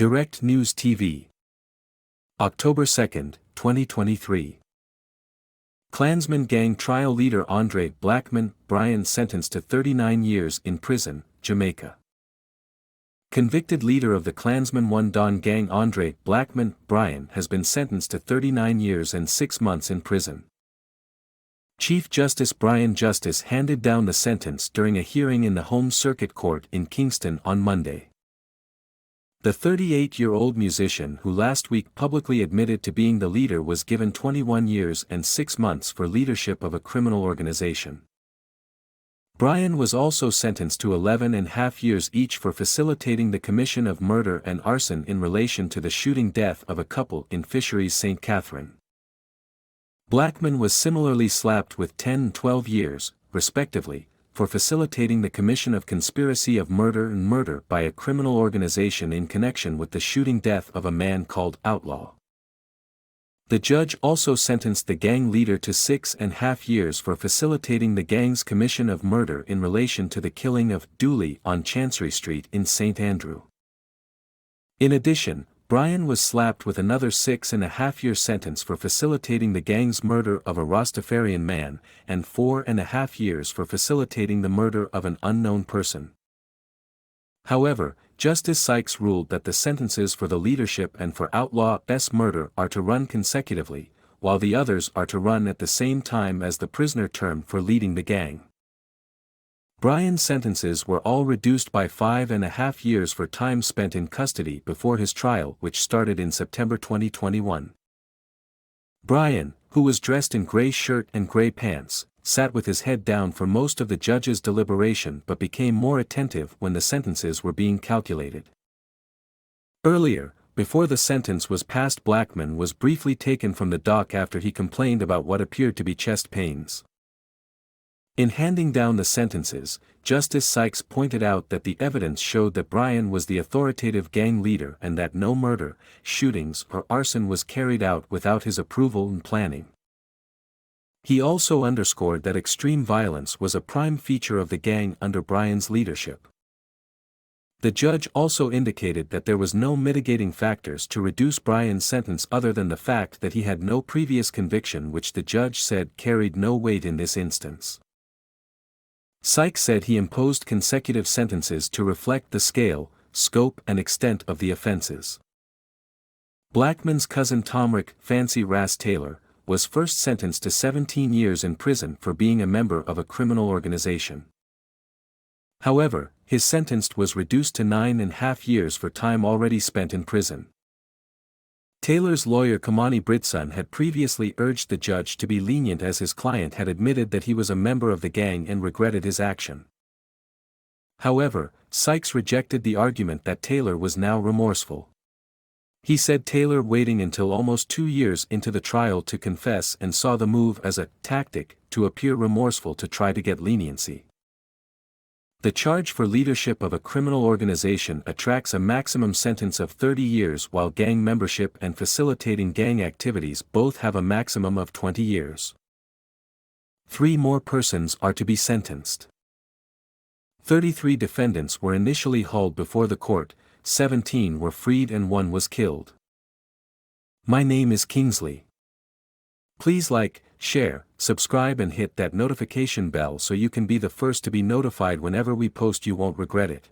Direct News TV. October 2, 2023. Clansman gang trial leader Blackman, Bryan sentenced to 39 years in prison, Jamaica. Convicted leader of the Clansman One Don gang Blackman, Bryan has been sentenced to 39 years and 6 months in prison. Chief Justice Bryan Justice handed down the sentence during a hearing in the Home Circuit Court in Kingston on Monday. The 38-year-old musician who last week publicly admitted to being the leader was given 21 years and 6 months for leadership of a criminal organization. Bryan was also sentenced to 11.5 years each for facilitating the commission of murder and arson in relation to the shooting death of a couple in Fisheries St. Catherine. Blackman was similarly slapped with 10 and 12 years, respectively, for facilitating the commission of conspiracy of murder and murder by a criminal organization in connection with the shooting death of a man called Outlaw. The judge also sentenced the gang leader to 6.5 years for facilitating the gang's commission of murder in relation to the killing of Dooley on Chancery Street in St. Andrew. In addition, Bryan was slapped with another 6.5-year sentence for facilitating the gang's murder of a Rastafarian man, and 4.5 years for facilitating the murder of an unknown person. However, Justice Sykes ruled that the sentences for the leadership and for Outlaw's murder are to run consecutively, while the others are to run at the same time as the prisoner term for leading the gang. Bryan's sentences were all reduced by 5.5 years for time spent in custody before his trial, which started in September 2021. Bryan, who was dressed in gray shirt and gray pants, sat with his head down for most of the judge's deliberation but became more attentive when the sentences were being calculated. Earlier, before the sentence was passed, Blackman was briefly taken from the dock after he complained about what appeared to be chest pains. In handing down the sentences, Justice Sykes pointed out that the evidence showed that Bryan was the authoritative gang leader and that no murder, shootings or arson was carried out without his approval and planning. He also underscored that extreme violence was a prime feature of the gang under Bryan's leadership. The judge also indicated that there was no mitigating factors to reduce Bryan's sentence other than the fact that he had no previous conviction, which the judge said carried no weight in this instance. Sykes said he imposed consecutive sentences to reflect the scale, scope and extent of the offenses. Blackman's cousin Tomrick "Fancy Ras" Taylor was first sentenced to 17 years in prison for being a member of a criminal organization. However, his sentence was reduced to 9.5 years for time already spent in prison. Taylor's lawyer Kamani Britson had previously urged the judge to be lenient as his client had admitted that he was a member of the gang and regretted his action. However, Sykes rejected the argument that Taylor was now remorseful. He said Taylor waiting until almost 2 years into the trial to confess and saw the move as a tactic to appear remorseful to try to get leniency. The charge for leadership of a criminal organization attracts a maximum sentence of 30 years, while gang membership and facilitating gang activities both have a maximum of 20 years. 3 more persons are to be sentenced. 33 defendants were initially hauled before the court, 17 were freed and 1 was killed. My name is Kingsley. Please like, share, subscribe and hit that notification bell so you can be the first to be notified whenever we post. You won't regret it.